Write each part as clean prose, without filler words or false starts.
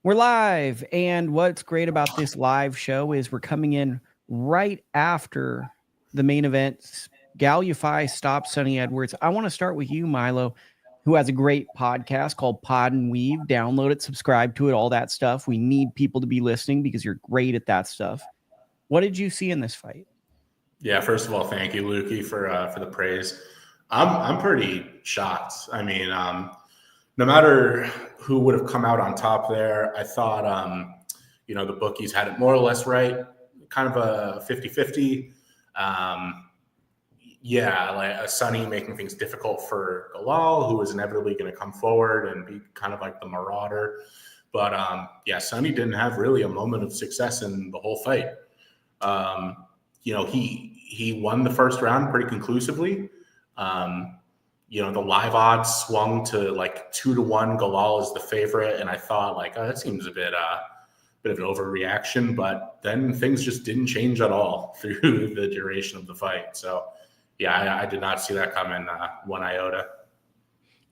We're live, and what's great about this live show is we're coming in right after the main event. Galal Yafai stops Sonny Edwards. I want to start with you, Milo, who has a great podcast called Pod and Weave. Download it, subscribe to it, all that stuff. We need people to be listening because you're great at that stuff. What did you see in this fight? Yeah, first of all, thank you, Lukey, for the praise. I'm pretty shocked. I mean, no matter who would have come out on top there, I thought, the bookies had it more or less right, kind of a 50-50. Like Sonny making things difficult for Galal, who was inevitably going to come forward and be kind of like the marauder. But, Sonny didn't have really a moment of success in the whole fight. He won the first round pretty conclusively. The live odds swung to like 2-1. Galal is the favorite, and I thought that seems a bit of an overreaction. But then things just didn't change at all through the duration of the fight. So, I did not see that coming one iota.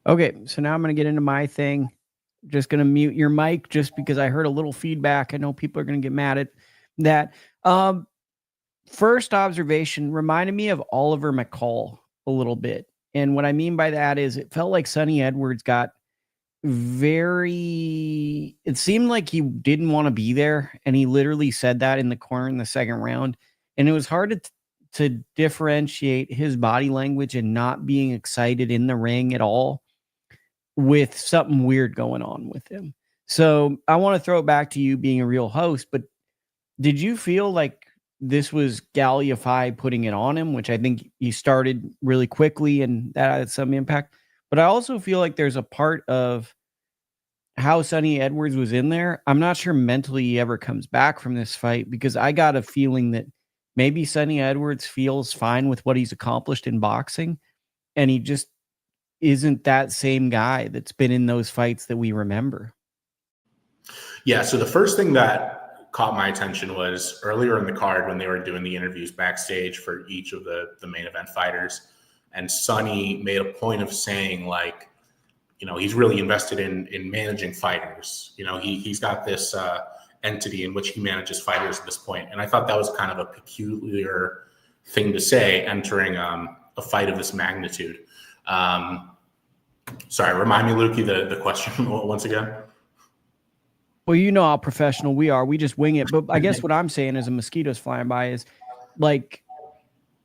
Okay, so now I'm going to get into my thing. Just going to mute your mic just because I heard a little feedback. I know people are going to get mad at that. First observation reminded me of Oliver McCall a little bit. And what I mean by that is it felt like Sonny Edwards got it seemed like he didn't want to be there. And he literally said that in the corner in the second round. And it was hard to differentiate his body language and not being excited in the ring at all with something weird going on with him. So I want to throw it back to you being a real host, but did you feel like this was Galal Yafai putting it on him, which I think he started really quickly and that had some impact. But I also feel like there's a part of how Sonny Edwards was in there. I'm not sure mentally he ever comes back from this fight because I got a feeling that maybe Sonny Edwards feels fine with what he's accomplished in boxing. And he just isn't that same guy that's been in those fights that we remember. Yeah. So the first thing that caught my attention was earlier in the card when they were doing the interviews backstage for each of the main event fighters. And Sonny made a point of saying he's really invested in managing fighters. He's got this entity in which he manages fighters at this point. And I thought that was kind of a peculiar thing to say entering a fight of this magnitude. Sorry, remind me, Lukey, the question once again. Well, you know how professional we are. We just wing it. But I guess what I'm saying as a mosquito's flying by is,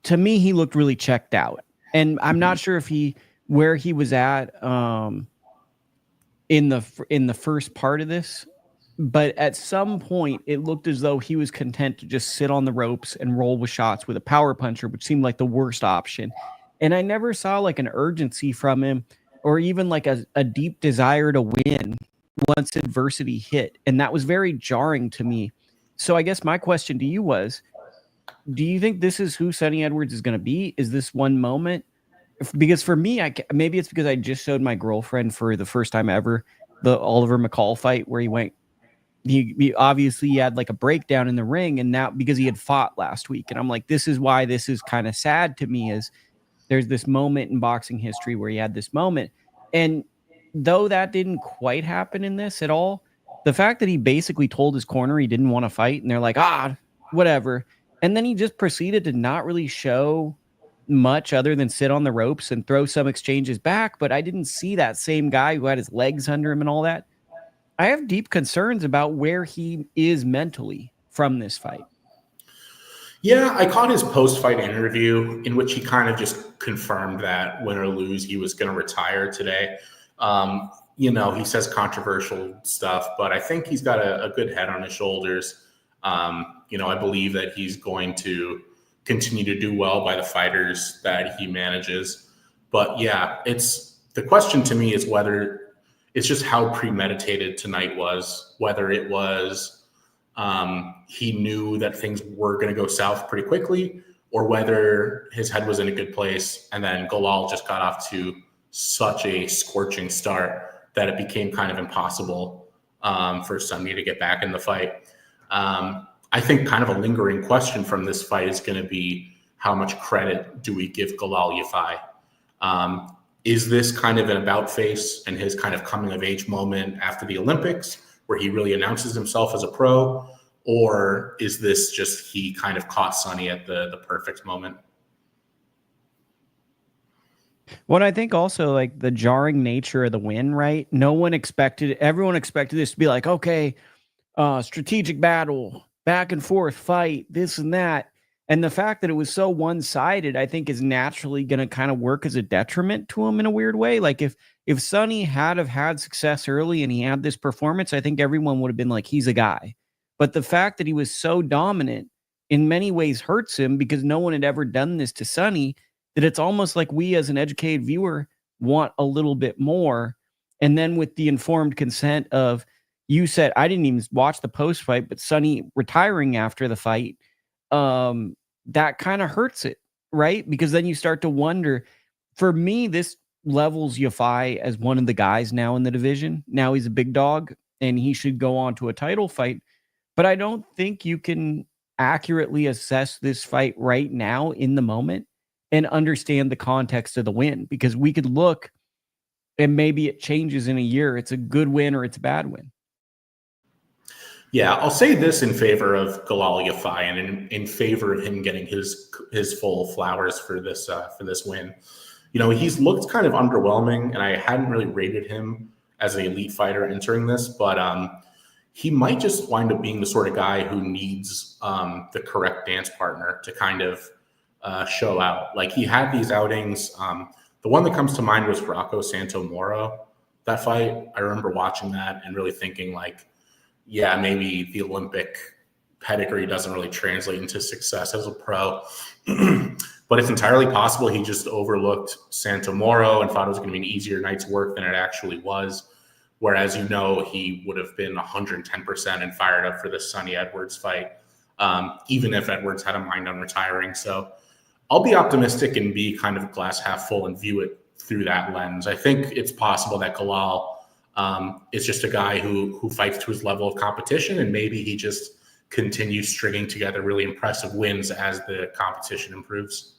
to me, he looked really checked out. And I'm not sure if where he was at in the first part of this. But at some point, it looked as though he was content to just sit on the ropes and roll with shots with a power puncher, which seemed like the worst option. And I never saw an urgency from him or even a deep desire to win once adversity hit. And that was very jarring to me. So I guess my question to you was, do you think this is who Sonny Edwards is going to be? Is this one moment? Because for me, maybe it's because I just showed my girlfriend for the first time ever the Oliver McCall fight where he obviously had a breakdown in the ring, and now because he had fought last week. And I'm like, this is why this is kind of sad to me, is there's this moment in boxing history where he had this moment. And though that didn't quite happen in this at all, the fact that he basically told his corner he didn't want to fight, and they're like, whatever. And then he just proceeded to not really show much other than sit on the ropes and throw some exchanges back. But I didn't see that same guy who had his legs under him and all that. I have deep concerns about where he is mentally from this fight. Yeah, I caught his post-fight interview in which he kind of just confirmed that win or lose, he was going to retire today. He says controversial stuff, but I think he's got a good head on his shoulders. I believe that he's going to continue to do well by the fighters that he manages. But yeah, the question to me is whether it's just how premeditated tonight was, whether it was he knew that things were going to go south pretty quickly, or whether his head was in a good place and then Galal just got off to such a scorching start that it became kind of impossible for Sonny to get back in the fight. I think kind of a lingering question from this fight is going to be, how much credit do we give Galal Yafai? Is this kind of an about face and his kind of coming of age moment after the Olympics? where he really announces himself as a pro? Or is this just he kind of caught Sonny at the perfect moment? Well, I think also like the jarring nature of the win, right? Everyone expected this to be like, okay, strategic battle, back and forth fight, this and that. And the fact that it was so one-sided, I think is naturally going to kind of work as a detriment to him in a weird way. Like if Sonny had have had success early and he had this performance, I think everyone would have been like, he's a guy. But the fact that he was so dominant in many ways hurts him because no one had ever done this to Sonny, that it's almost like we as an educated viewer want a little bit more. And then with the informed consent of, you said, I didn't even watch the post fight, but Sonny retiring after the fight, that kind of hurts it, right? Because then you start to wonder. For me, this levels Yafai as one of the guys now in the division. Now he's a big dog and he should go on to a title fight. But I don't think you can accurately assess this fight right now in the moment and understand the context of the win, because we could look and maybe it changes in a year. It's a good win or it's a bad win. Yeah, I'll say this in favor of Galal Yafai and in favor of him getting his full flowers for this win. You know, he's looked kind of underwhelming, and I hadn't really rated him as an elite fighter entering this, but he might just wind up being the sort of guy who needs the correct dance partner to kind of show out. Like, he had these outings. The one that comes to mind was Rocco Santomoro. That fight, I remember watching that and really thinking like, yeah, maybe the Olympic pedigree doesn't really translate into success as a pro. But it's entirely possible he just overlooked Santomoro and thought it was going to be an easier night's work than it actually was. Whereas, you know, he would have been 110% and fired up for the Sonny Edwards fight, even if Edwards had a mind on retiring. So I'll be optimistic and be kind of glass half full and view it through that lens. I think it's possible that Galal is just a guy who fights to his level of competition, and maybe he just continues stringing together really impressive wins as the competition improves.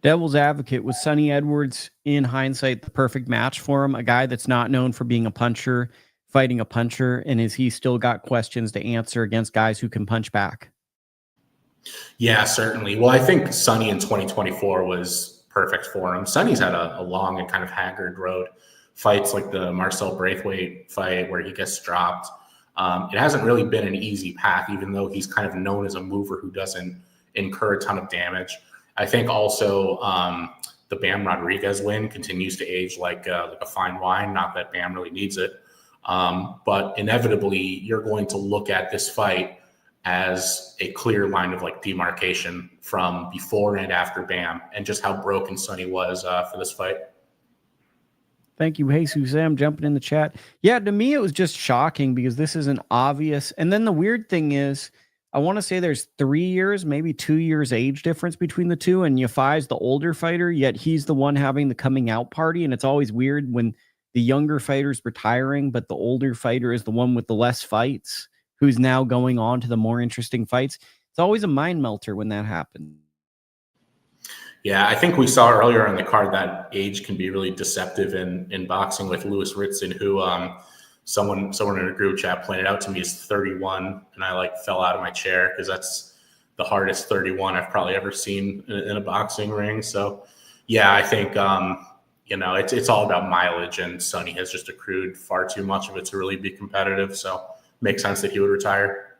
Devil's advocate, was Sonny Edwards in hindsight the perfect match for him? A guy that's not known for being a puncher, fighting a puncher, and is he still got questions to answer against guys who can punch back? Yeah, certainly. Well, I think Sonny in 2024 was perfect for him. Sonny's had a long and kind of haggard road. Fights like the Marcel Braithwaite fight where he gets dropped. It hasn't really been an easy path, even though he's kind of known as a mover who doesn't incur a ton of damage. I think also the Bam Rodriguez win continues to age like a fine wine. Not that Bam really needs it, but inevitably you're going to look at this fight as a clear line of like demarcation from before and after Bam, and just how broken Sonny was for this fight. Thank you, Jesus Sam, jumping in the chat. Yeah, to me, it was just shocking because this is an obvious. And then the weird thing is, I want to say there's 3 years, maybe 2 years age difference between the two. And Yafai's the older fighter, yet he's the one having the coming out party. And it's always weird when the younger fighter's retiring, but the older fighter is the one with the less fights, who's now going on to the more interesting fights. It's always a mind melter when that happens. Yeah, I think we saw earlier on the card that age can be really deceptive in boxing with Lewis Ritson, who someone in a group chat pointed out to me is 31, and I like fell out of my chair because that's the hardest 31 I've probably ever seen in a boxing ring. So yeah, I think you know, it's all about mileage, and Sonny has just accrued far too much of it to really be competitive. So makes sense that he would retire.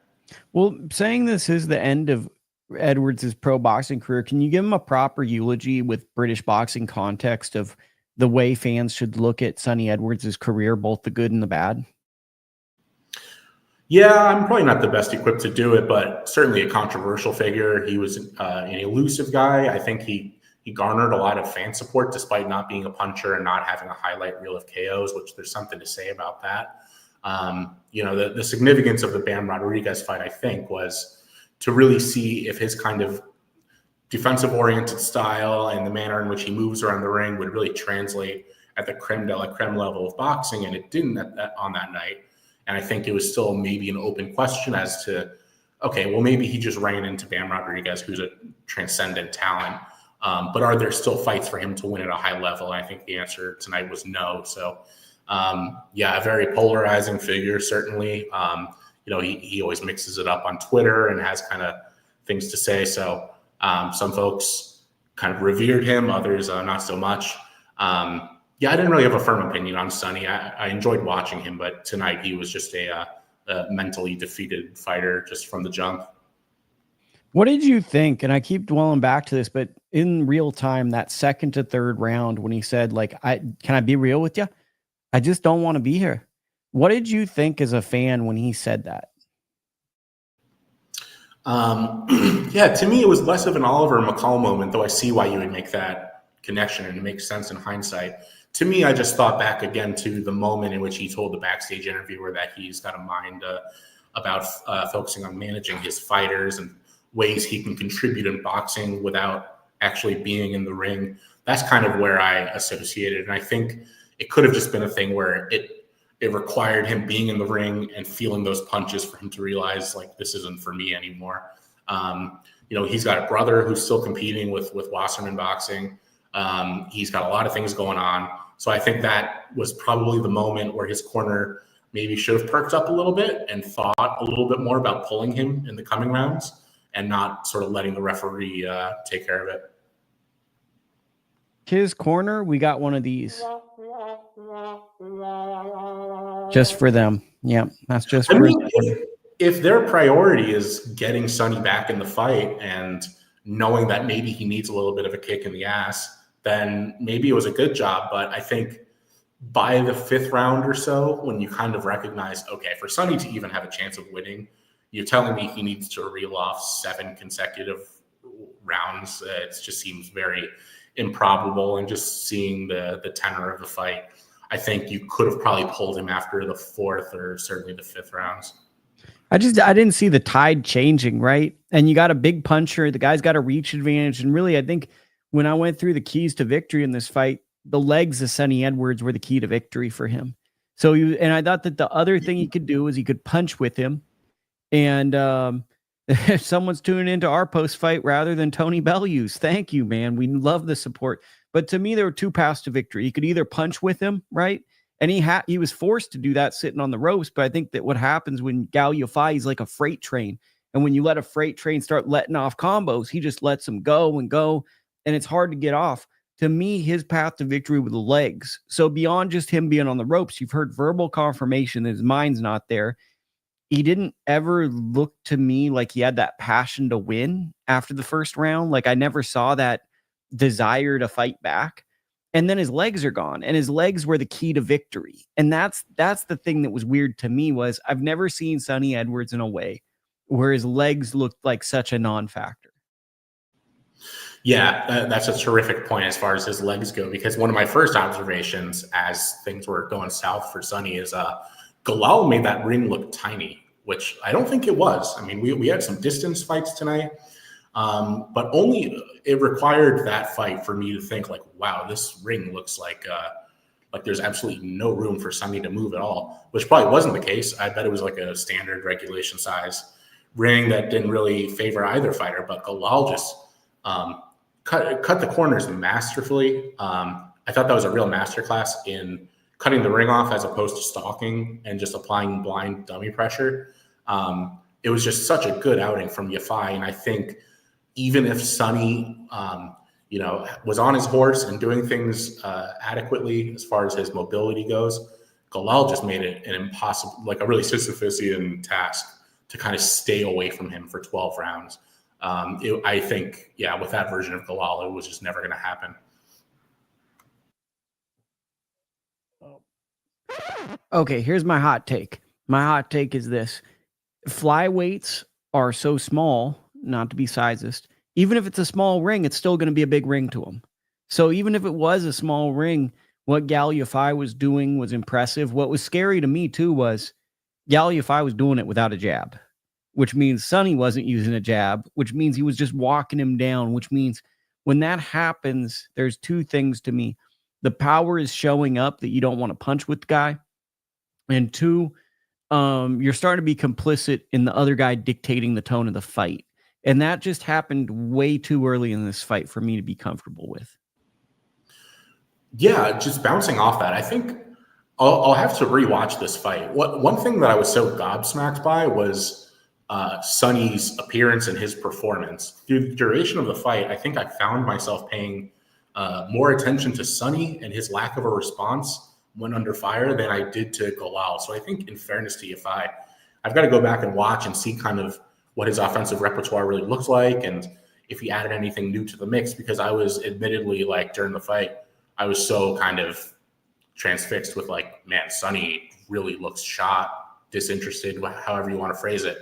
Well, saying this is the end of Edwards' pro boxing career, can you give him a proper eulogy with British boxing context of the way fans should look at Sonny Edwards' career, both the good and the bad? Yeah, I'm probably not the best equipped to do it, but certainly a controversial figure. He was an elusive guy. I think he garnered a lot of fan support despite not being a puncher and not having a highlight reel of KOs, which there's something to say about that. You know, the significance of the Bam Rodriguez fight, I think, was to really see if his kind of defensive-oriented style and the manner in which he moves around the ring would really translate at the creme de la creme level of boxing, and it didn't on that night. And I think it was still maybe an open question as to, okay, well, maybe he just ran into Bam Rodriguez, who's a transcendent talent, but are there still fights for him to win at a high level? And I think the answer tonight was no. So Yeah, a very polarizing figure, certainly. He always mixes it up on Twitter and has kind of things to say. So some folks kind of revered him, others not so much. Yeah, I didn't really have a firm opinion on Sonny. I enjoyed watching him, but tonight he was just a mentally defeated fighter just from the jump. What did you think? And I keep dwelling back to this, but in real time, that second to third round when he said, like, can I be real with you? I just don't want to be here. What did you think as a fan when he said that? Yeah, to me, it was less of an Oliver McCall moment, though I see why you would make that connection and it makes sense in hindsight. To me, I just thought back again to the moment in which he told the backstage interviewer that he's got a mind about focusing on managing his fighters and ways he can contribute in boxing without actually being in the ring. That's kind of where I associated. And I think it could have just been a thing where it required him being in the ring and feeling those punches for him to realize, like, this isn't for me anymore. He's got a brother who's still competing with Wasserman Boxing. He's got a lot of things going on. So I think that was probably the moment where his corner maybe should have perked up a little bit and thought a little bit more about pulling him in the coming rounds and not sort of letting the referee take care of it. His corner, we got one of these. Just for them. Yeah, that's just for if their priority is getting Sonny back in the fight and knowing that maybe he needs a little bit of a kick in the ass, then maybe it was a good job. But I think by the fifth round or so, when you kind of recognize, okay, for Sonny to even have a chance of winning, you're telling me he needs to reel off 7 consecutive rounds. It just seems very improbable. And just seeing the tenor of the fight, I think you could have probably pulled him after the 4th or certainly the 5th rounds. I didn't see the tide changing, right? And you got a big puncher. The guy's got a reach advantage. And really, I think when I went through the keys to victory in this fight, the legs of Sonny Edwards were the key to victory for him. So and I thought that the other thing he could do is he could punch with him. And if someone's tuning into our post fight rather than Tony Bellews, thank you, man. We love the support. But to me, there were 2 paths to victory. He could either punch with him, right? And he was forced to do that sitting on the ropes. But I think that what happens when Galal Yafai is like a freight train. And when you let a freight train start letting off combos, he just lets them go and go. And it's hard to get off. To me, his path to victory with the legs. So beyond just him being on the ropes, you've heard verbal confirmation that his mind's not there. He didn't ever look to me like he had that passion to win after the first round. Like, I never saw that desire to fight back. And then his legs are gone, and his legs were the key to victory. And that's the thing that was weird to me was I've never seen Sonny Edwards in a way where his legs looked like such a non-factor. Yeah, that's a terrific point as far as his legs go, because one of my first observations as things were going south for Sonny is Galal made that ring look tiny, which I don't think it was. I mean, we had some distance fights tonight, but only it required that fight for me to think like, wow, this ring looks like there's absolutely no room for Sonny to move at all, which probably wasn't the case. I bet it was like a standard regulation size ring that didn't really favor either fighter, but Galal just cut the corners masterfully. I thought that was a real masterclass in cutting the ring off as opposed to stalking and just applying blind dummy pressure. It was just such a good outing from Yafai. And I think even if Sonny, was on his horse and doing things adequately as far as his mobility goes, Galal just made it an impossible, like a really Sisyphusian task to kind of stay away from him for 12 rounds. I think, with that version of Galal, it was just never going to happen. Okay, here's my hot take. My hot take is this. Flyweights are so small, not to be sizist. Even if it's a small ring, it's still going to be a big ring to them. So even if it was a small ring, what Galal Yafai was doing was impressive. What was scary to me, too, was Galal Yafai was doing it without a jab, which means Sonny wasn't using a jab, which means he was just walking him down, which means when that happens, there's 2 things to me. The power is showing up that you don't want to punch with the guy. And 2, you're starting to be complicit in the other guy dictating the tone of the fight. And that just happened way too early in this fight for me to be comfortable with. Yeah, just bouncing off that, I think I'll have to rewatch this fight. One thing that I was so gobsmacked by was Sonny's appearance and his performance. Through the duration of the fight, I think I found myself paying more attention to Sonny and his lack of a response when under fire than I did to Galal. So I think, in fairness to Yafai, I've got to go back and watch and see kind of what his offensive repertoire really looks like and if he added anything new to the mix, because I was admittedly, like, during the fight, I was so kind of transfixed with, like, man, Sonny really looks shot, disinterested, however you want to phrase it.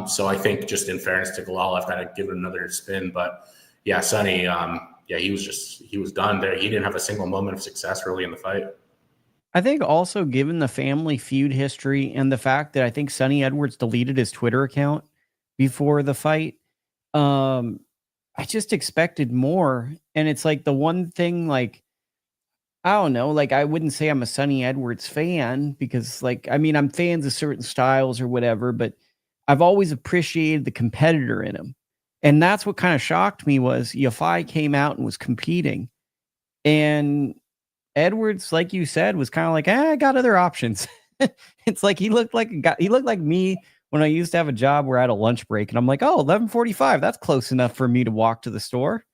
So I think, just in fairness to Galal, I've got to give it another spin. But yeah, Sonny, he was done there. He didn't have a single moment of success really in the fight. I think also, given the family feud history and the fact that I think Sonny Edwards deleted his Twitter account before the fight, I just expected more. And it's like the one thing, like, I don't know, like, I wouldn't say I'm a Sonny Edwards fan because, like, I mean, I'm fans of certain styles or whatever, but I've always appreciated the competitor in him. And that's what kind of shocked me was Yafai came out and was competing. And Edwards, like you said, was kind of like, I got other options. It's like he looked like me when I used to have a job where I had a lunch break. And I'm like, oh, 11:45, that's close enough for me to walk to the store.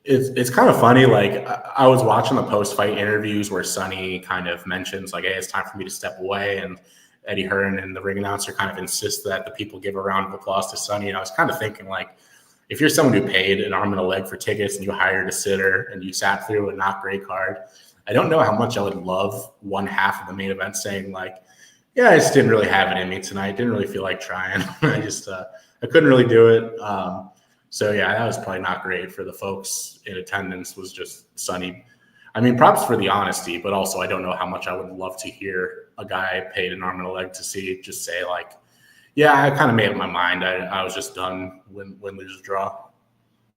It's kind of funny. Like, I was watching the post-fight interviews where Sonny kind of mentions, like, hey, it's time for me to step away. And Eddie Hearn and the ring announcer kind of insist that the people give a round of applause to Sonny. And I was kind of thinking, like, if you're someone who paid an arm and a leg for tickets and you hired a sitter and you sat through a not great card, I don't know how much I would love one half of the main event saying, like, yeah, I just didn't really have it in me tonight. Didn't really feel like trying. I couldn't really do it. So yeah, that was probably not great for the folks in attendance. Was just Sonny. I mean, props for the honesty, but also I don't know how much I would love to hear a guy I paid an arm and a leg to see just say, like, yeah, I kind of made up my mind. I was just done win, lose, draw.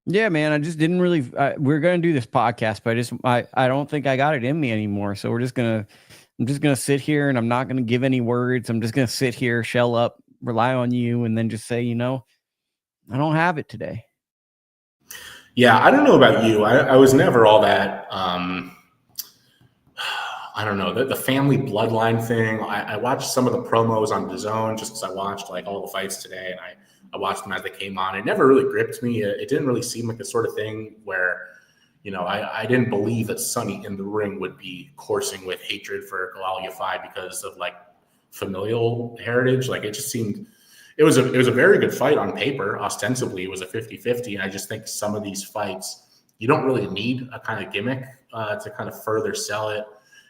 Yeah, man, I just didn't really. We're gonna do this podcast, but I don't think I got it in me anymore. So I'm just gonna sit here and I'm not gonna give any words. I'm just gonna sit here, shell up, rely on you, and then just say, I don't have it today. Yeah, I don't know about you. I was never all that. I don't know, the family bloodline thing. I watched some of the promos on DAZN just because I watched, like, all the fights today, and I watched them as they came on. It never really gripped me. It didn't really seem like the sort of thing where, I didn't believe that Sonny in the ring would be coursing with hatred for Galal Yafai because of, like, familial heritage. Like, it just seemed it was a very good fight on paper. Ostensibly, it was a 50-50. And I just think some of these fights, you don't really need a kind of gimmick to kind of further sell it.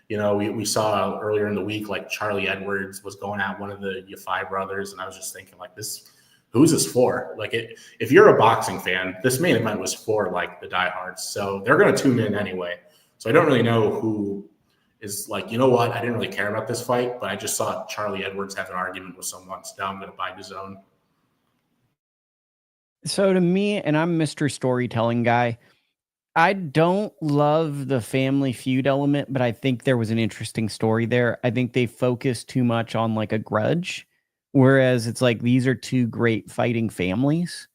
We saw earlier in the week, like, Charlie Edwards was going at one of the Yafai brothers, and I was just thinking, like, who's this for? Like, if you're a boxing fan, this main event was for, like, the diehards, so they're going to tune in anyway. So I don't really know who is like, you know what, I didn't really care about this fight, but I just saw Charlie Edwards have an argument with someone, so now I'm going to buy DAZN. So to me, and I'm Mr. Storytelling guy, I don't love the family feud element, but I think there was an interesting story there. I think they focused too much on, like, a grudge, whereas it's like these are two great fighting families,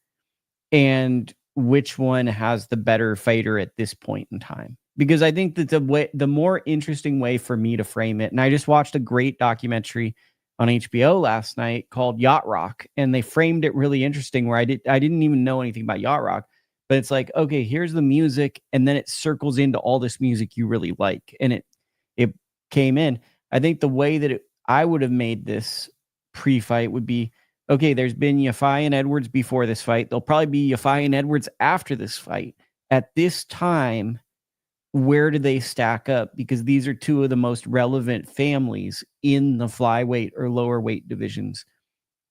and which one has the better fighter at this point in time? Because I think that the more interesting way for me to frame it, and I just watched a great documentary on HBO last night called Yacht Rock, and they framed it really interesting where I didn't even know anything about Yacht Rock. But it's like, okay, here's the music, and then it circles into all this music you really like. And it came in. I think the way that I would have made this pre-fight would be, okay, there's been Yafai and Edwards before this fight. There'll probably be Yafai and Edwards after this fight. At this time, where do they stack up? Because these are two of the most relevant families in the flyweight or lower weight divisions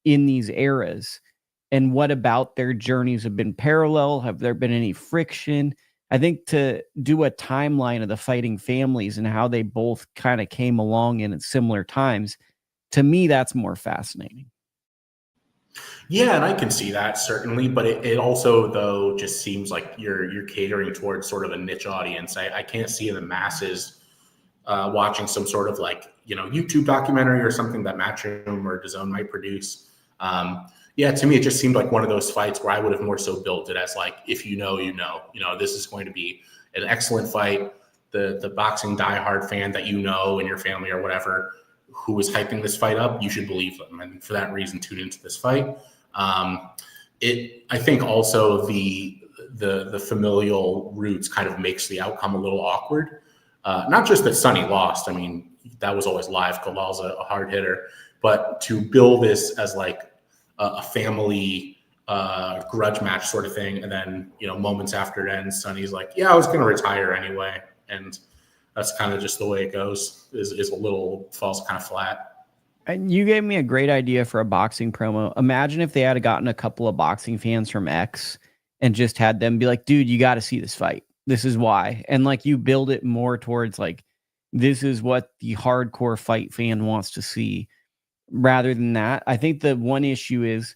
in these eras. And what about their journeys have been parallel? Have there been any friction? I think to do a timeline of the fighting families and how they both kind of came along in at similar times, to me, that's more fascinating. Yeah, and I can see that certainly, but it also, though, just seems like you're catering towards sort of a niche audience. I can't see the masses watching some sort of, like, YouTube documentary or something that Matchroom or DAZN might produce. Yeah, to me, it just seemed like one of those fights where I would have more so built it as, like, if this is going to be an excellent fight. the boxing diehard fan that you know in your family or whatever who is hyping this fight up, you should believe them, and for that reason, tune into this fight. I think also the familial roots kind of makes the outcome a little awkward. Not just that Sonny lost. I mean, that was always live. Galal's a hard hitter, but to bill this as like a family grudge match sort of thing, and then moments after it ends, Sonny's like, "Yeah, I was going to retire anyway," and that's kind of just the way it goes. Falls kind of flat. And you gave me a great idea for a boxing promo. Imagine if they had gotten a couple of boxing fans from X and just had them be like, "Dude, you got to see this fight. This is why." And like you build it more towards like, this is what the hardcore fight fan wants to see rather than that. I think the one issue is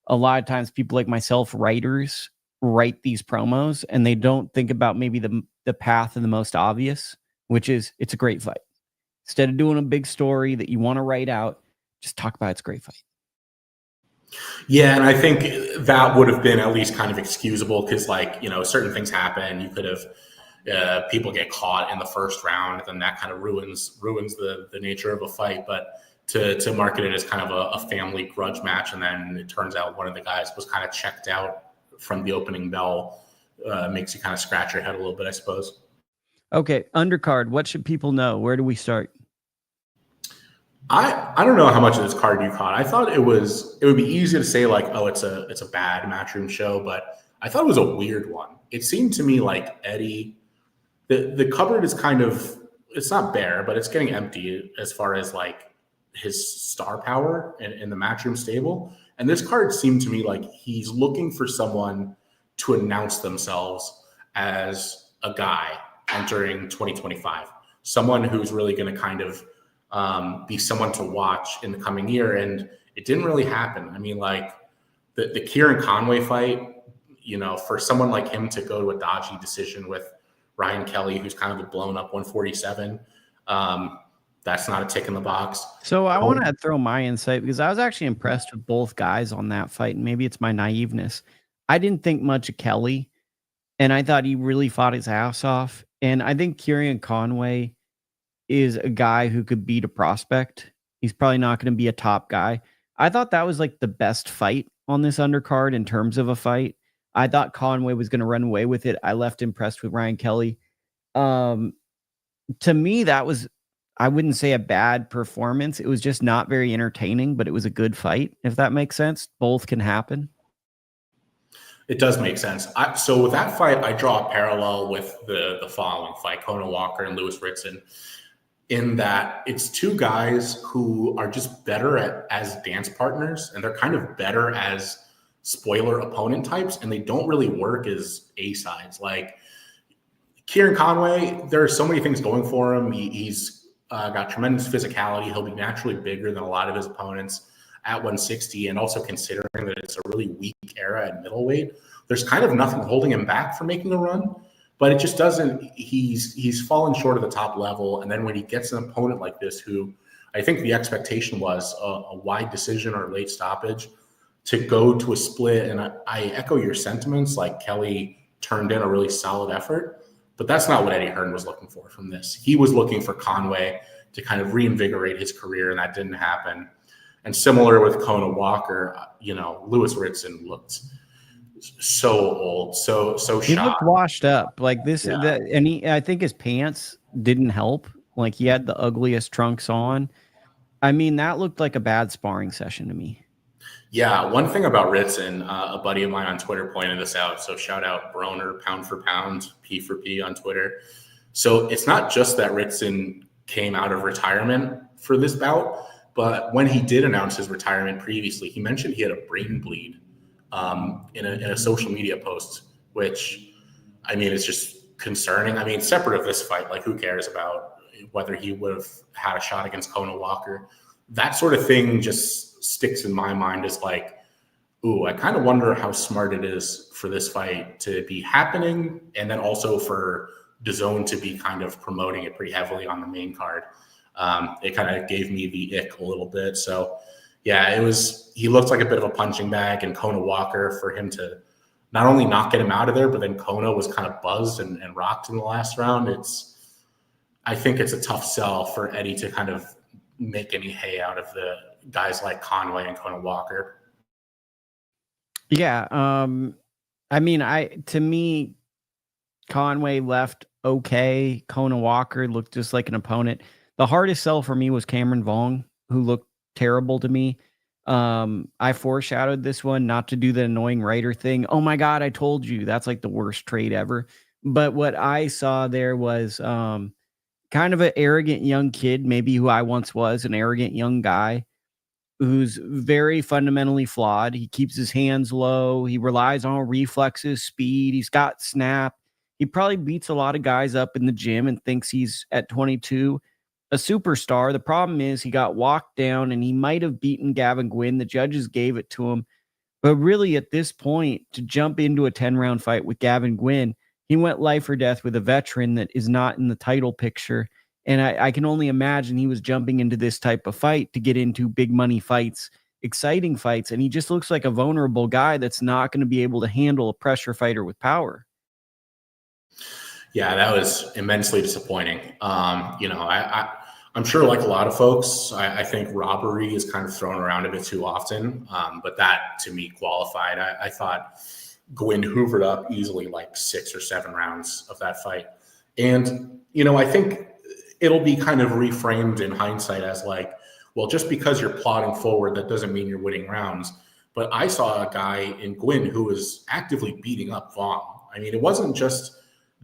a lot of times people like myself, writers, write these promos and they don't think about maybe the path of the most obvious, which is it's a great fight. Instead of doing a big story that you want to write out, just talk about it's a great fight. Yeah, and I think that would have been at least kind of excusable because, certain things happen. You could have people get caught in the first round, and then that kind of ruins the nature of a fight. But to market it as kind of a family grudge match, and then it turns out one of the guys was kind of checked out from the opening bell, makes you kind of scratch your head a little bit, I suppose. Okay, undercard. What should people know? Where do we start? I don't know how much of this card you caught. I thought it would be easy to say like, oh, it's a bad Matchroom show, but I thought it was a weird one. It seemed to me like Eddie, the cupboard is kind of, it's not bare, but it's getting empty as far as like his star power in the Matchroom stable. And this card seemed to me like he's looking for someone to announce themselves as a guy entering 2025, someone who's really going to kind of be someone to watch in the coming year. And it didn't really happen. I mean, like the Kieron Conway fight, for someone like him to go to a dodgy decision with Ryan Kelly, who's kind of a blown up 147, that's not a tick in the box. So I want to throw my insight because I was actually impressed with both guys on that fight. And maybe it's my naiveness. I didn't think much of Kelly, and I thought he really fought his ass off. And I think Kieron Conway is a guy who could beat a prospect. He's probably not going to be a top guy. I thought that was like the best fight on this undercard in terms of a fight. I thought Conway was going to run away with it. I left impressed with Ryan Kelly. To me, that was, I wouldn't say a bad performance. It was just not very entertaining, but it was a good fight, if that makes sense. Both can happen. It does make sense. So with that fight, I draw a parallel with the following fight, Conah Walker and Lewis Ritson, in that it's two guys who are just better as dance partners, and they're kind of better as spoiler opponent types, and they don't really work as A-sides. Like Kieron Conway, there are so many things going for him. He's got tremendous physicality. He'll be naturally bigger than a lot of his opponents at 160, and also considering that it's a really weak era at middleweight, there's kind of nothing holding him back from making a run. But it just doesn't. He's fallen short of the top level, and then when he gets an opponent like this, who I think the expectation was a wide decision or late stoppage, to go to a split. And I echo your sentiments. Like Kelly turned in a really solid effort, but that's not what Eddie Hearn was looking for from this. He was looking for Conway to kind of reinvigorate his career, and that didn't happen. And similar with Conah Walker, Lewis Ritson looked so old, so he shot. Looked washed up like this. Yeah. And I think his pants didn't help. Like he had the ugliest trunks on. I mean, that looked like a bad sparring session to me. Yeah, one thing about Ritson, a buddy of mine on Twitter pointed this out. So shout out Broner, pound for pound, P for P on Twitter. So it's not just that Ritson came out of retirement for this bout, but when he did announce his retirement previously, he mentioned he had a brain bleed in a social media post, which, I mean, it's just concerning. I mean, separate of this fight, like who cares about whether he would have had a shot against Conah Walker? That sort of thing just sticks in my mind as like, ooh, I kind of wonder how smart it is for this fight to be happening, and then also for DAZN to be kind of promoting it pretty heavily on the main card. It kind of gave me the ick a little bit. So yeah, he looked like a bit of a punching bag, and Conah Walker, for him to not only not get him out of there, but then Conah was kind of buzzed and rocked in the last round. I think it's a tough sell for Eddie to kind of make any hay out of the guys like Conway and Conah Walker. Yeah. I mean, to me, Conway left okay. Conah Walker looked just like an opponent. The hardest sell for me was Cameron Vuong, who looked terrible to me. I foreshadowed this one not to do the annoying writer thing. Oh my God, I told you. That's like the worst trade ever. But what I saw there was kind of an arrogant young kid, maybe who I once was, an arrogant young guy who's very fundamentally flawed. He keeps his hands low. He relies on reflexes, speed. He's got snap. He probably beats a lot of guys up in the gym and thinks he's at 22 a superstar. The problem is he got walked down and he might have beaten Gavin Gwynne. The judges gave it to him. But really at this point, to jump into a 10-round fight with Gavin Gwynne, he went life or death with a veteran that is not in the title picture. And I can only imagine he was jumping into this type of fight to get into big money fights, exciting fights. And he just looks like a vulnerable guy that's not going to be able to handle a pressure fighter with power. Yeah, that was immensely disappointing. I'm sure, like a lot of folks, I think robbery is kind of thrown around a bit too often. But that, to me, qualified. I thought Gwynne hoovered up easily like 6 or 7 rounds of that fight. And, I think it'll be kind of reframed in hindsight as like, well, just because you're plodding forward, that doesn't mean you're winning rounds. But I saw a guy in Gwynne who was actively beating up Vuong. I mean, it wasn't just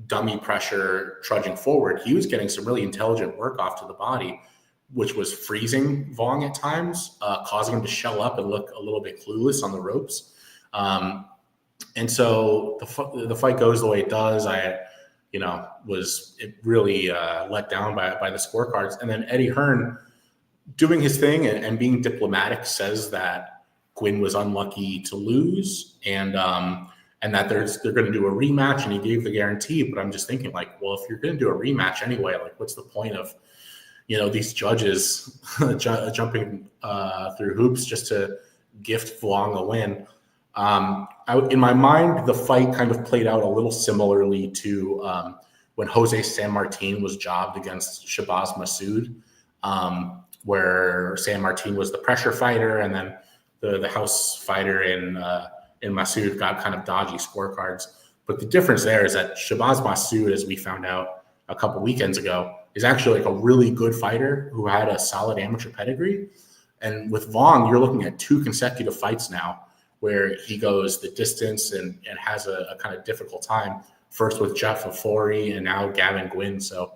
dummy pressure trudging forward. He was getting some really intelligent work off to the body, which was freezing Vuong at times, causing him to shell up and look a little bit clueless on the ropes. And so the fight goes the way it does. Was really let down by the scorecards. And then Eddie Hearn doing his thing and being diplomatic says that Gwynne was unlucky to lose and that they're going to do a rematch, and he gave the guarantee. But I'm just thinking, like, well, if you're going to do a rematch anyway, like, what's the point of, these judges jumping through hoops just to gift Vuong a win? In my mind, the fight kind of played out a little similarly to when Jose San Martin was jobbed against Shabazz Massoud, where San Martin was the pressure fighter, and then the house fighter in Massoud got kind of dodgy scorecards. But the difference there is that Shabazz Massoud, as we found out a couple weekends ago, is actually like a really good fighter who had a solid amateur pedigree. And with Vuong, you're looking at 2 consecutive fights now where he goes the distance and has a kind of difficult time, first with Jeff Afori and now Gavin Gwynne. So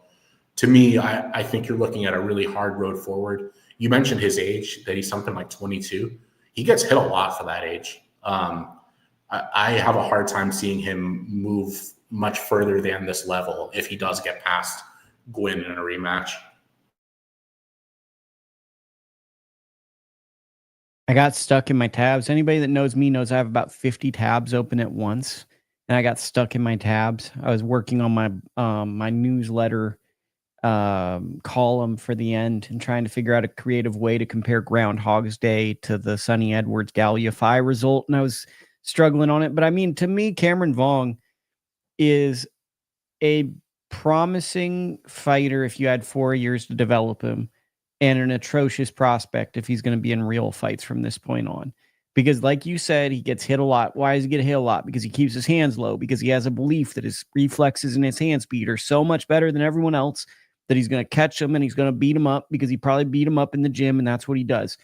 to me, I think you're looking at a really hard road forward. You mentioned his age, that he's something like 22. He gets hit a lot for that age. I have a hard time seeing him move much further than this level if he does get past Gwynne in a rematch. I got stuck in my tabs. Anybody that knows me knows I have about 50 tabs open at once, and I got stuck in my tabs. I was working on my my newsletter column for the end and trying to figure out a creative way to compare Groundhog's Day to the Sonny Edwards Galal Yafai result, and I was struggling on it. But I mean, to me, Cameron Vuong is a promising fighter if you had 4 years to develop him, and an atrocious prospect if he's going to be in real fights from this point on. Because like you said, he gets hit a lot. Why does he get hit a lot? Because he keeps his hands low, because he has a belief that his reflexes and his hand speed are so much better than everyone else that he's going to catch him and he's going to beat him up, because he probably beat him up in the gym, and that's what he does.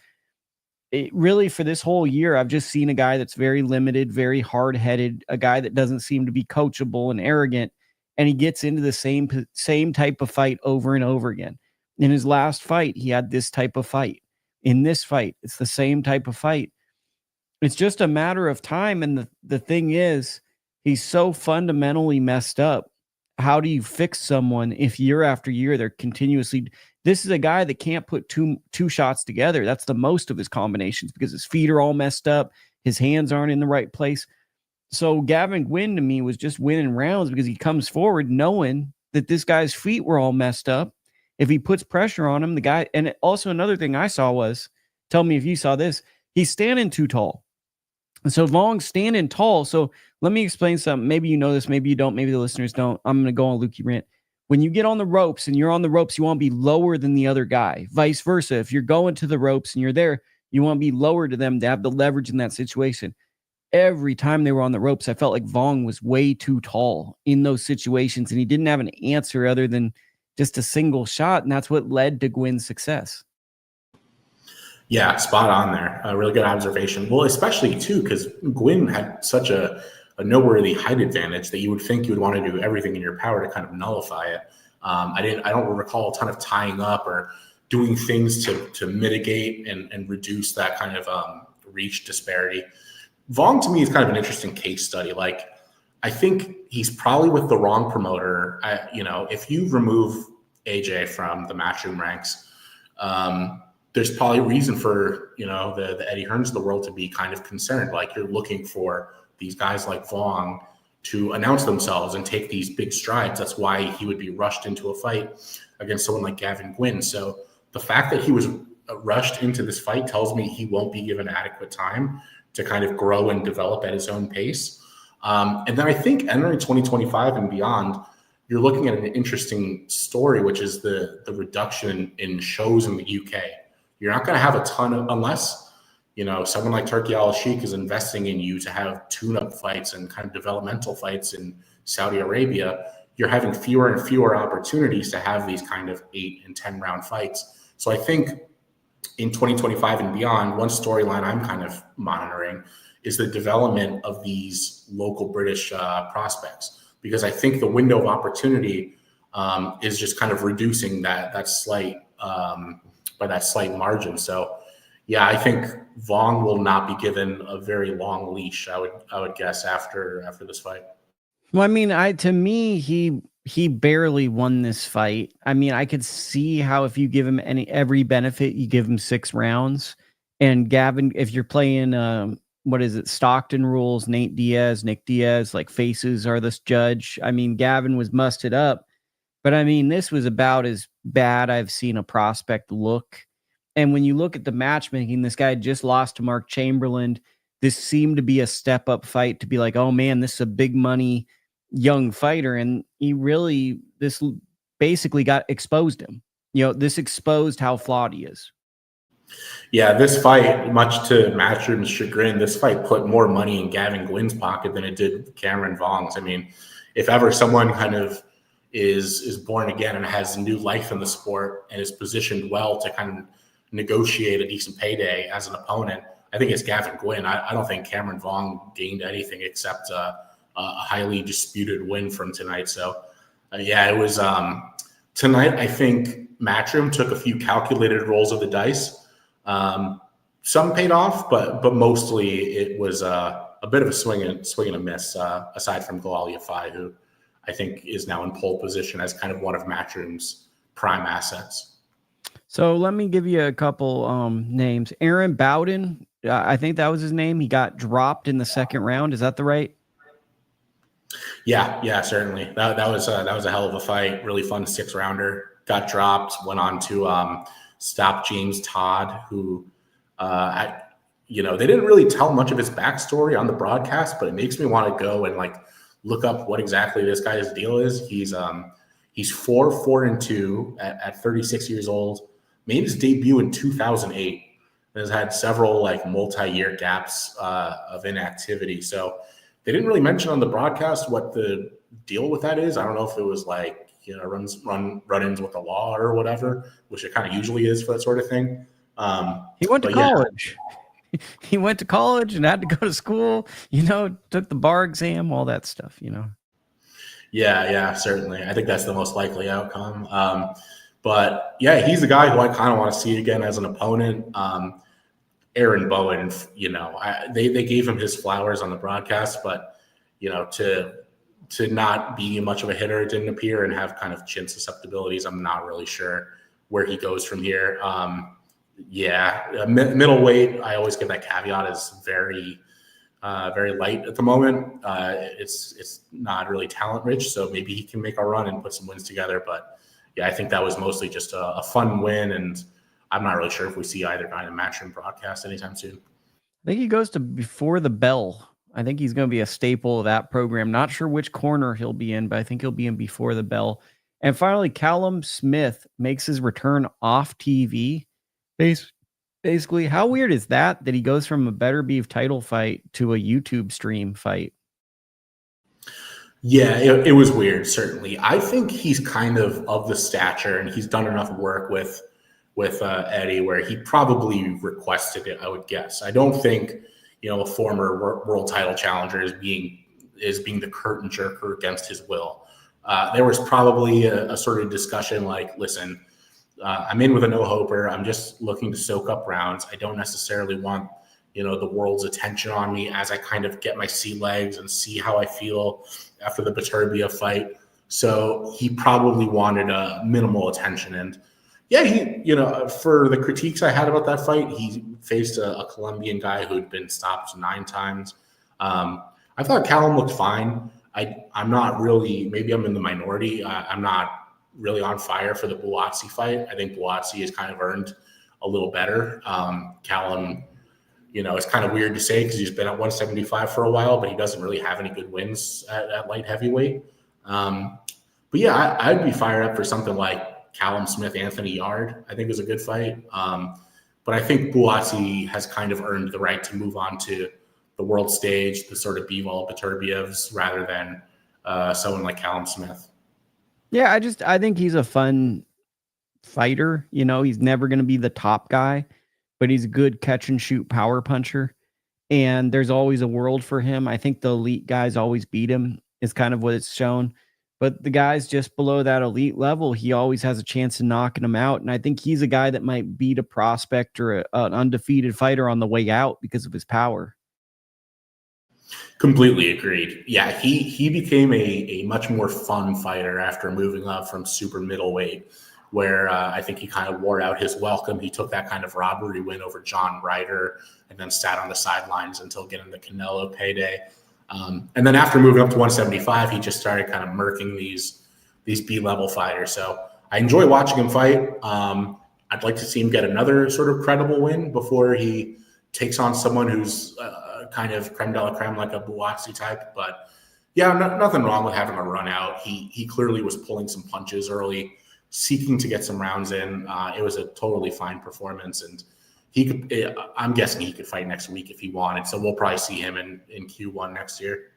Really, for this whole year, I've just seen a guy that's very limited, very hard-headed, a guy that doesn't seem to be coachable and arrogant, and he gets into the same type of fight over and over again. In his last fight, he had this type of fight. In this fight, it's the same type of fight. It's just a matter of time, and the thing is, he's so fundamentally messed up. How do you fix someone if year after year they're continuously... This is a guy that can't put two shots together. That's the most of his combinations, because his feet are all messed up. His hands aren't in the right place. So Gavin Gwynne, to me, was just winning rounds because he comes forward knowing that this guy's feet were all messed up. If he puts pressure on him, the guy... And also another thing I saw was, tell me if you saw this, he's standing too tall. And so Vuong's standing tall. So let me explain something. Maybe you know this, maybe you don't, maybe the listeners don't. I'm going to go on Lukey rant. When you get on the ropes and you're on the ropes, you want to be lower than the other guy. Vice versa. If you're going to the ropes and you're there, you want to be lower to them to have the leverage in that situation. Every time they were on the ropes, I felt like Vuong was way too tall in those situations, and he didn't have an answer other than just a single shot, and that's what led to Gwynne's success. Yeah, spot on there. A really good observation. Well, especially too, because Gwynne had such a noteworthy height advantage that you would think you would want to do everything in your power to kind of nullify it. I don't recall a ton of tying up or doing things to mitigate and reduce that kind of reach disparity. Vuong to me is kind of an interesting case study. Like, I think he's probably with the wrong promoter. If you remove AJ from the Matchroom ranks, there's probably a reason for, the Eddie Hearns of the world to be kind of concerned. Like, you're looking for these guys like Vuong to announce themselves and take these big strides. That's why he would be rushed into a fight against someone like Gavin Gwynne. So the fact that he was rushed into this fight tells me he won't be given adequate time to kind of grow and develop at his own pace. And then I think entering 2025 and beyond, you're looking at an interesting story, which is the reduction in shows in the UK. You're not going to have a ton of, unless, someone like Turki Al-Sheikh is investing in you to have tune-up fights and kind of developmental fights in Saudi Arabia. You're having fewer and fewer opportunities to have these kind of 8 and 10 round fights. So I think in 2025 and beyond, one storyline I'm kind of monitoring is the development of these local British prospects, because I think the window of opportunity is just kind of reducing that slight by that slight margin. So yeah, I think Vuong will not be given a very long leash, I would guess, after this fight. Well, I mean, to me, he barely won this fight. I mean, I could see how if you give him every benefit, you give him 6 rounds. And Gavin, if you're playing Stockton rules, Nick Diaz, like faces are this judge. I mean, Gavin was musted up, but I mean, this was about as bad I've seen a prospect look. And when you look at the matchmaking, this guy just lost to Mark Chamberlain. This seemed to be a step up fight to be like, oh man, this is a big money young fighter. And this basically exposed him. This exposed how flawed he is. Yeah, this fight, much to Matchroom's chagrin, this fight put more money in Gavin Gwynne's pocket than it did Cameron Vuong's. I mean, if ever someone kind of is born again and has new life in the sport and is positioned well to kind of negotiate a decent payday as an opponent, I think it's Gavin Gwynne. I don't think Cameron Vuong gained anything except a highly disputed win from tonight. So, it was tonight. I think Matchroom took a few calculated rolls of the dice. Some paid off, but mostly it was a bit of a swing and a miss. Aside from Galal Yafai, who I think is now in pole position as kind of one of Matchroom's prime assets. So let me give you a couple names. Aaron Bowden, I think that was his name. He got dropped in the second round. Is that the right? Yeah, certainly. That was a hell of a fight. Really fun 6-rounder. Got dropped. Went on to stop James Todd, who they didn't really tell much of his backstory on the broadcast, but it makes me want to go and look up what exactly this guy's deal is. He's 4-2 at 36 years old. Made his debut in 2008 and has had several multi-year gaps of inactivity. So they didn't really mention on the broadcast what the deal with that is. I don't know if it was run-ins with the law or whatever, which it kind of usually is for that sort of thing. He went to college. Yeah. He went to college and had to go to school, took the bar exam, all that stuff, Yeah, certainly. I think that's the most likely outcome. But yeah, he's the guy who I kind of want to see again as an opponent. Aaron Bowen, they gave him his flowers on the broadcast, but to not be much of a hitter, it didn't appear, and have kind of chin susceptibilities. I'm not really sure where he goes from here. Middleweight, I always give that caveat, is very light at the moment. It's not really talent rich, so maybe he can make a run and put some wins together. But yeah, I think that was mostly just a fun win, and I'm not really sure if we see either guy in a Matchroom broadcast anytime soon. I think he goes to Before the Bell. I think he's going to be a staple of that program. Not sure which corner he'll be in, but I think he'll be in Before the Bell. And finally, Callum Smith makes his return off TV. Basically, how weird is that he goes from a Better Beef title fight to a YouTube stream fight? Yeah, it was weird, certainly. I think he's kind of the stature, and he's done enough work with Eddie where he probably requested it, I would guess. I don't think, a former world title challenger is being the curtain jerker against his will. There was probably a sort of discussion like, listen, I'm in with a no-hoper. I'm just looking to soak up rounds. I don't necessarily want, the world's attention on me as I kind of get my sea legs and see how I feel after the Beterbiev fight. So he probably wanted a minimal attention. And yeah, for the critiques I had about that fight, he faced a Colombian guy who'd been stopped 9 times. I thought Callum looked fine. I'm not really, maybe I'm in the minority. I'm not really on fire for the Buatsi fight. I think Buatsi has kind of earned a little better. Callum, it's kind of weird to say because he's been at 175 for a while, but he doesn't really have any good wins at light heavyweight. But yeah, I'd be fired up for something like Callum Smith, Anthony Yard. I think is a good fight. But I think Buatsi has kind of earned the right to move on to the world stage, the sort of Bivol Beterbievs, rather than someone like Callum Smith. Yeah, I think he's a fun fighter. He's never going to be the top guy, but he's a good catch and shoot power puncher. And there's always a world for him. I think the elite guys always beat him is kind of what it's shown. But the guys just below that elite level, he always has a chance of knocking them out. And I think he's a guy that might beat a prospect or an undefeated fighter on the way out because of his power. Completely agreed. Yeah, he became a much more fun fighter after moving up from super middleweight, where I think he kind of wore out his welcome. He took that kind of robbery win over John Ryder and then sat on the sidelines until getting the Canelo payday. And then after moving up to 175, he just started kind of murking these B-level fighters. So I enjoy watching him fight. I'd like to see him get another sort of credible win before he takes on someone who's kind of creme de la creme, like a Buatsi type. But yeah, nothing wrong with having a run out. He clearly was pulling some punches early, seeking to get some rounds in. It was a totally fine performance, and I'm guessing he could fight next week if he wanted. So we'll probably see him in Q1 next year.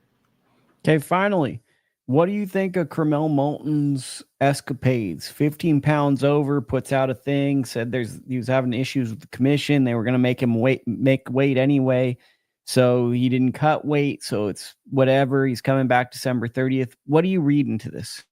Okay, finally, what do you think of Curmel Moton's escapades? 15 pounds over, puts out a thing, said he was having issues with the commission. They were going to make him make weight anyway. So he didn't cut weight. So it's whatever. He's coming back December 30th. What do you read into this?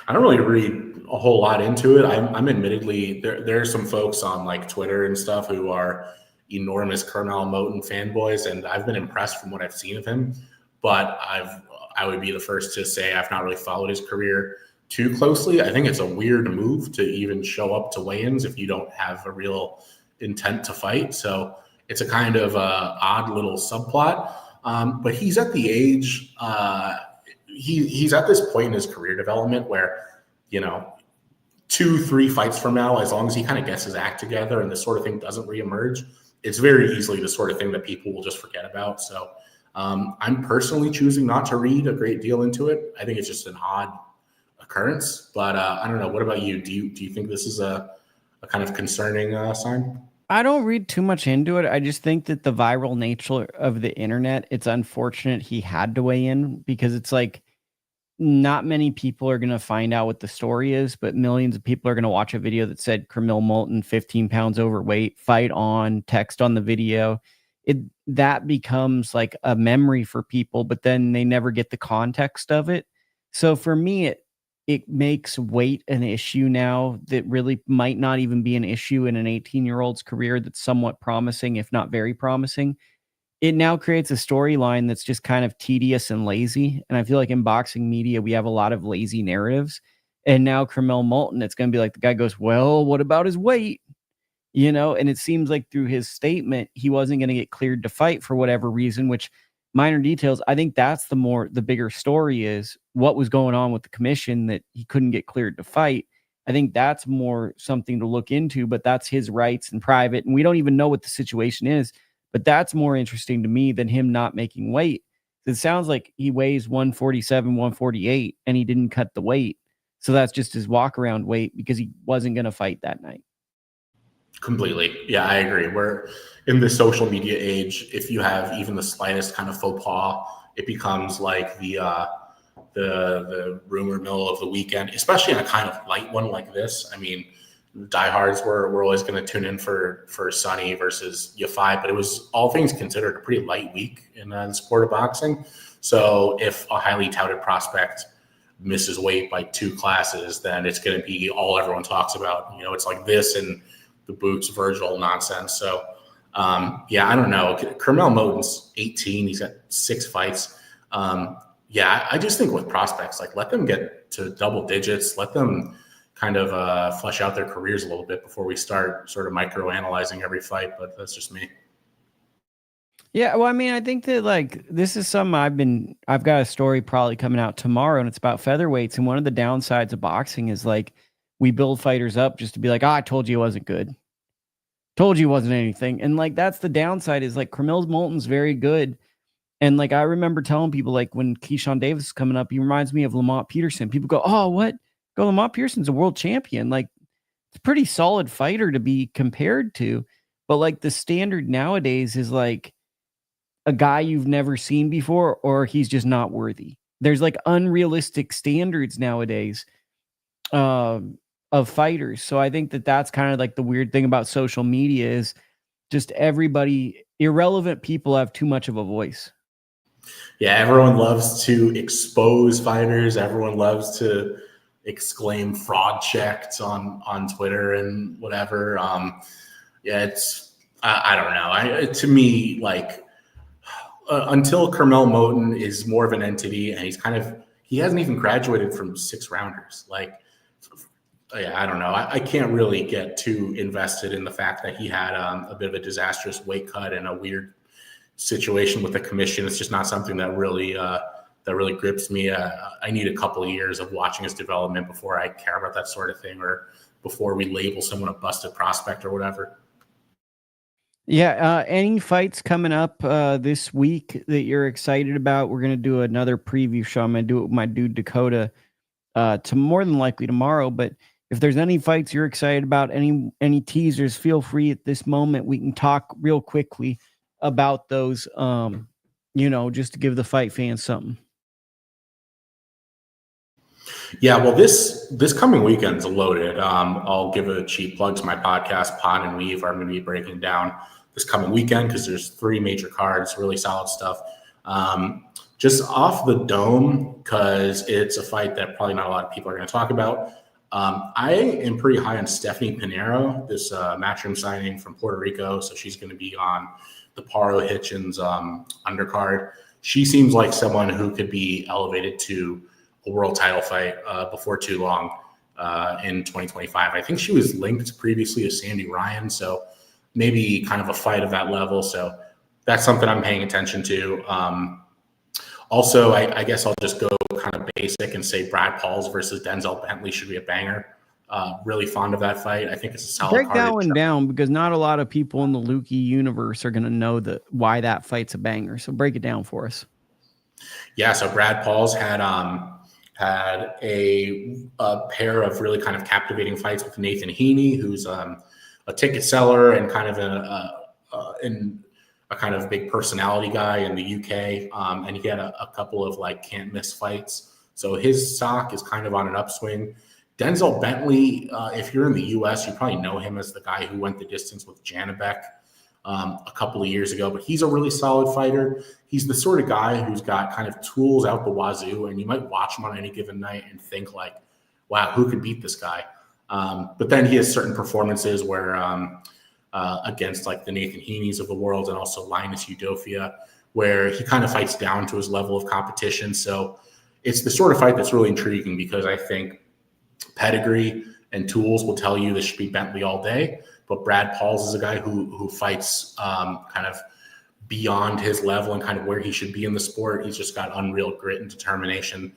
I don't really read a whole lot into it. I'm admittedly, there are some folks on like Twitter and stuff who are enormous Curmel Moton fanboys, and I've been impressed from what I've seen of him. But I would be the first to say I've not really followed his career too closely. I think it's a weird move to even show up to weigh-ins if you don't have a real intent to fight. So it's a kind of odd little subplot. But he's at the age, he's at this point in his career development where, 2-3 fights from now, as long as he kind of gets his act together and this sort of thing doesn't reemerge, it's very easily the sort of thing that people will just forget about. So I'm personally choosing not to read a great deal into it. I think it's just an odd occurrence, but I don't know. What about you? Do you think this is a kind of concerning sign? I don't read too much into it. I just think that the viral nature of the internet, it's unfortunate he had to weigh in because it's like not many people are going to find out what the story is, but millions of people are going to watch a video that said Curmel Moton, 15 pounds overweight, fight on, text on the video. That becomes like a memory for people, but then they never get the context of it. So for me, it makes weight an issue now that really might not even be an issue in an 18-year-old's career that's somewhat promising, if not very promising. It now creates a storyline that's just kind of tedious and lazy. And I feel like in boxing media, we have a lot of lazy narratives. And now Curmel Moton, it's going to be like the guy goes, well, what about his weight? And it seems like through his statement, he wasn't going to get cleared to fight for whatever reason, which minor details. I think that's the bigger story is what was going on with the commission that he couldn't get cleared to fight. I think that's more something to look into, but that's his rights and private. And we don't even know what the situation is, but that's more interesting to me than him not making weight. It sounds like he weighs 147, 148 and he didn't cut the weight. So that's just his walk around weight because he wasn't going to fight that night. Completely. Yeah, I agree. We're in the social media age. If you have even the slightest kind of faux pas, it becomes like the rumor mill of the weekend, especially in a kind of light one like this. I mean, diehards were always going to tune in for Sonny versus Yafai, but it was, all things considered, a pretty light week in the sport of boxing. So if a highly touted prospect misses weight by 2 classes, then it's going to be all everyone talks about. You know, it's like this and the Boots Virgil nonsense. So yeah, I don't know. Curmel Moton's 18. He's got 6 fights. Yeah, I just think with prospects, like, let them get to double digits, let them kind of flesh out their careers a little bit before we start sort of micro-analyzing every fight. But that's just me. Yeah, well, I mean, I think that, like, this is something I've got a story probably coming out tomorrow, and it's about featherweights. And one of the downsides of boxing is, like, we build fighters up just to be like, I told you it wasn't good. Told you it wasn't anything. And, like, that's the downside, is, like, Curmel Moton's very good. And, like, I remember telling people, like, when Keyshawn Davis is coming up, he reminds me of Lamont Peterson. People go, oh, what? Go, Lamont Peterson's a world champion. Like, it's a pretty solid fighter to be compared to. But, like, the standard nowadays is, like, a guy you've never seen before, or he's just not worthy. There's, like, unrealistic standards nowadays of fighters. So I think that that's kind of like the weird thing about social media, is just everybody, irrelevant people, have too much of a voice. Yeah, everyone loves to expose fighters. Everyone loves to exclaim fraud checked on Twitter and whatever. Yeah, it's, I don't know. To me, like, until Curmel Moton is more of an entity, and he hasn't even graduated from 6 rounders. Like, yeah, I don't know. I can't really get too invested in the fact that he had a bit of a disastrous weight cut and a weird situation with the commission. It's just not something that really grips me. I need a couple of years of watching his development before I care about that sort of thing, or before we label someone a busted prospect or whatever. Yeah. Any fights coming up this week that you're excited about? We're gonna do another preview show. I'm gonna do it with my dude Dakota to more than likely tomorrow. But if there's any fights you're excited about, any teasers, feel free at this moment. We can talk real quickly about those. Just to give the fight fans something. Yeah, well, this coming weekend's loaded. I'll give a cheap plug to my podcast, Pod and Weave. I'm going to be breaking down this coming weekend because there's 3 major cards, really solid stuff. Just off the dome, because it's a fight that probably not a lot of people are going to talk about. I am pretty high on Stephanie Pinheiro, this matchroom signing from Puerto Rico. So she's going to be on the Paro Hitchens undercard. She seems like someone who could be elevated to a world title fight before too long in 2025. I think she was linked previously to Sandy Ryan, so maybe kind of a fight of that level. So that's something I'm paying attention to. Also, I guess I'll just go kind of basic and say Brad Pauls versus Denzel Bentley should be a banger. Really fond of that fight. I think it's a solid Break card. that one down, because not a lot of people in the Lukey universe are going to know why that fight's a banger. So break it down for us. Yeah, so Brad Pauls had a pair of really kind of captivating fights with Nathan Heaney, who's a ticket seller and kind of a kind of big personality guy in the UK. And he had a couple of like can't miss fights. So his stock is kind of on an upswing. Denzel Bentley, if you're in the US, you probably know him as the guy who went the distance with Janabek a couple of years ago, but he's a really solid fighter. He's the sort of guy who's got kind of tools out the wazoo, and you might watch him on any given night and think like, wow, who could beat this guy? But then he has certain performances where against like the Nathan Heaneys of the world and also Linus Udofia, where he kind of fights down to his level of competition. So it's the sort of fight that's really intriguing, because I think pedigree and tools will tell you this should be Bentley all day. But Brad Pauls is a guy who fights kind of beyond his level and kind of where he should be in the sport. He's just got unreal grit and determination.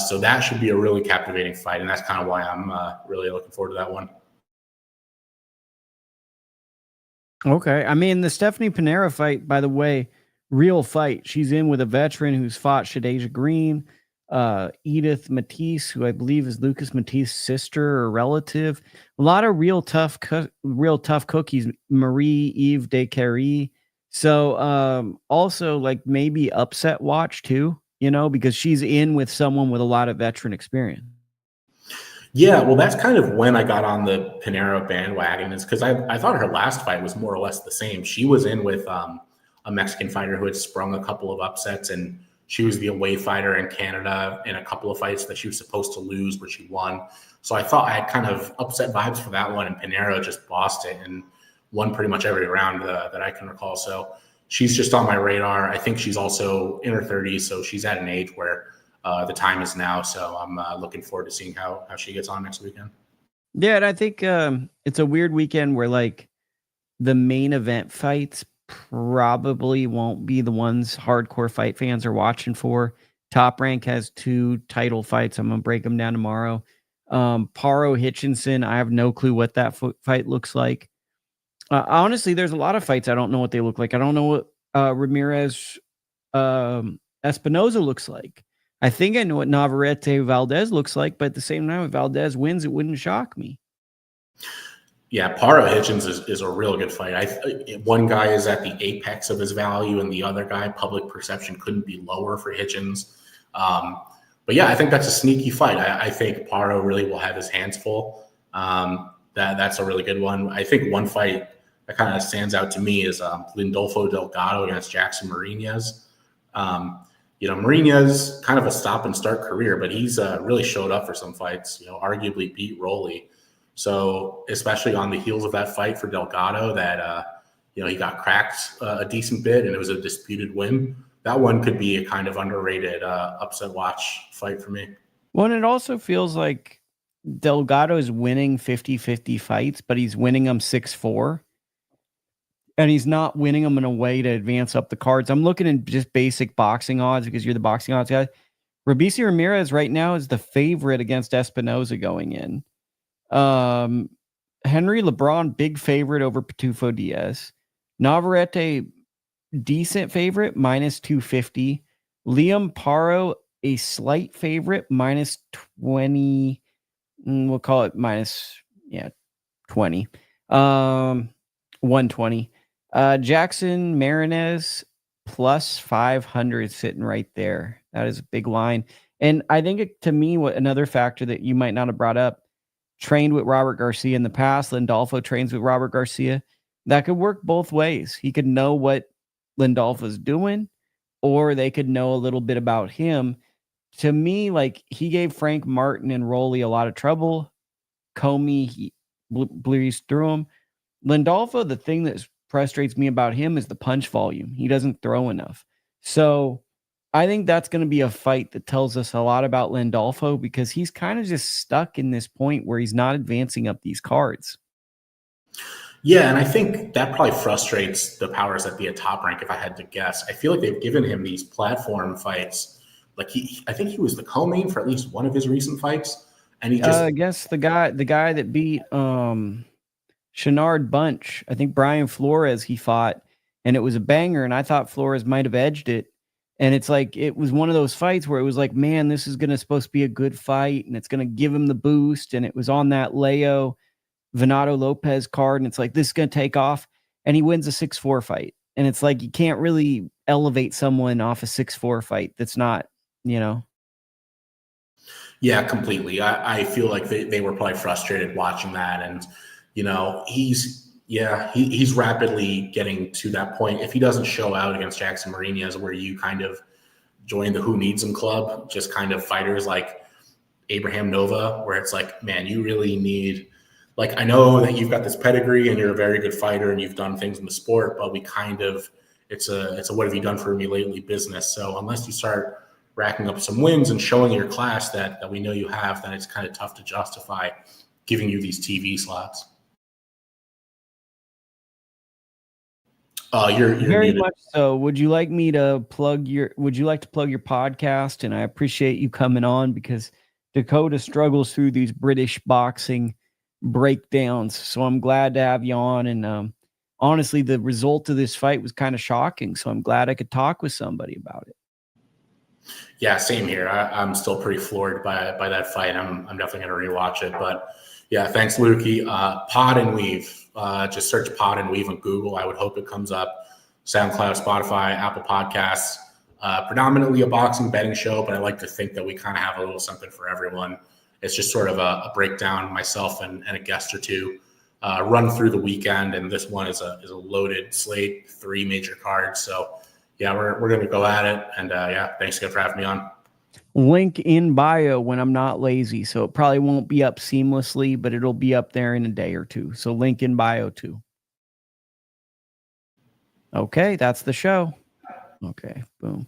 So that should be a really captivating fight. And that's kind of why I'm really looking forward to that one. Okay. I mean, the Stephanie Pinheiro fight, by the way, real fight. She's in with a veteran who's fought Shadeja Green. Edith Matisse, who I believe is Lucas Matisse's sister or relative. A lot of real tough cookies. Marie Eve de Carrie. So also like maybe upset watch too, because she's in with someone with a lot of veteran experience. Yeah, well, that's kind of when I got on the Pinero bandwagon, is because I thought her last fight was more or less the same. She was in with a Mexican fighter who had sprung a couple of upsets, and she was the away fighter in Canada in a couple of fights that she was supposed to lose, but she won. So I thought I had kind of upset vibes for that one, and Pinero just bossed it and won pretty much every round that I can recall. So she's just on my radar. I think she's also in her 30s, so she's at an age where the time is now. So I'm looking forward to seeing how she gets on next weekend. Yeah, and I think it's a weird weekend where like the main event fights probably won't be the ones hardcore fight fans are watching for. Top Rank has 2 title fights. I'm gonna break them down tomorrow. Paro Hitchinson, I have no clue what that fight looks like. Honestly, there's a lot of fights I don't know what they look like. I don't know what Ramirez Espinoza looks like. I think I know what Navarrete Valdez looks like, but at the same time, if Valdez wins, it wouldn't shock me. Yeah, Paro Hitchins is a real good fight. One guy is at the apex of his value, and the other guy, public perception couldn't be lower for Hitchins. But yeah, I think that's a sneaky fight. I think Paro really will have his hands full. That's a really good one. I think one fight that kind of stands out to me is Lindolfo Delgado against Jackson Marinez. Marinez kind of a stop and start career, but he's really showed up for some fights, arguably beat Rolly. So especially on the heels of that fight for Delgado that, he got cracked a decent bit and it was a disputed win. That one could be a kind of underrated upset watch fight for me. Well, and it also feels like Delgado is winning 50-50 fights, but he's winning them 6-4. And he's not winning them in a way to advance up the cards. I'm looking at just basic boxing odds because you're the boxing odds guy. Robeisy Ramirez right now is the favorite against Espinoza going in. Henry LeBron, big favorite over Pitufo Diaz. Navarrete, decent favorite, -250. Liam Paro, a slight favorite, -20. We'll call it -20. 120. Jackson Marinez +500 sitting right there. That is a big line. And I think to me, what another factor that you might not have brought up, trained with Robert Garcia in the past. Lindolfo trains with Robert Garcia. That could work both ways. He could know what Lindolfo's doing, or they could know a little bit about him. To me, like, he gave Frank Martin and Rolly a lot of trouble. Comey, he breezed through him. Lindolfo, the thing that frustrates me about him is the punch volume. He doesn't throw enough. So I think that's going to be a fight that tells us a lot about Lindolfo because he's kind of just stuck in this point where he's not advancing up these cards. Yeah, and I think that probably frustrates the powers that be at Top Rank, if I had to guess. I feel like they've given him these platform fights. Like I think he was the co-main for at least one of his recent fights. And he just I guess the guy that beat Shenard Bunch, I think Brian Flores, he fought, and it was a banger, and I thought Flores might have edged it. And it's like, it was one of those fights where it was like, man, this is supposed to be a good fight, and it's going to give him the boost. And it was on that Leo Venado Lopez card, and it's like, this is going to take off. And he wins a 6-4 fight. And it's like, you can't really elevate someone off a 6-4 fight that's not, Yeah, completely. I feel like they were probably frustrated watching that. And, he's rapidly getting to that point. If he doesn't show out against Jackson Marinez, where you kind of join the Who Needs Him club, just kind of fighters like Abraham Nova, where it's like, man, you really need, like, I know that you've got this pedigree and you're a very good fighter and you've done things in the sport, but we kind of, it's a what have you done for me lately business. So unless you start racking up some wins and showing your class that we know you have, then it's kind of tough to justify giving you these TV slots. You're very muted. much so. Would you like to plug your podcast? And I appreciate you coming on because Dakota struggles through these British boxing breakdowns. So I'm glad to have you on. And honestly, the result of this fight was kind of shocking. So I'm glad I could talk with somebody about it. Yeah, same here. I'm still pretty floored by that fight. I'm definitely going to rewatch it. But yeah, thanks, Lukey. Pod and Weave. Just search Pod and Weave on Google. I would hope it comes up. SoundCloud, Spotify, Apple Podcasts. Predominantly a boxing betting show, but I like to think that we kind of have a little something for everyone. It's just sort of a breakdown, myself and a guest or two, run through the weekend. And this one is a loaded slate, 3 major cards. So yeah, we're going to go at it. And yeah, thanks again for having me on. Link in bio when I'm not lazy. So it probably won't be up seamlessly, but it'll be up there in a day or two. So link in bio too. Okay, that's the show. Okay, boom.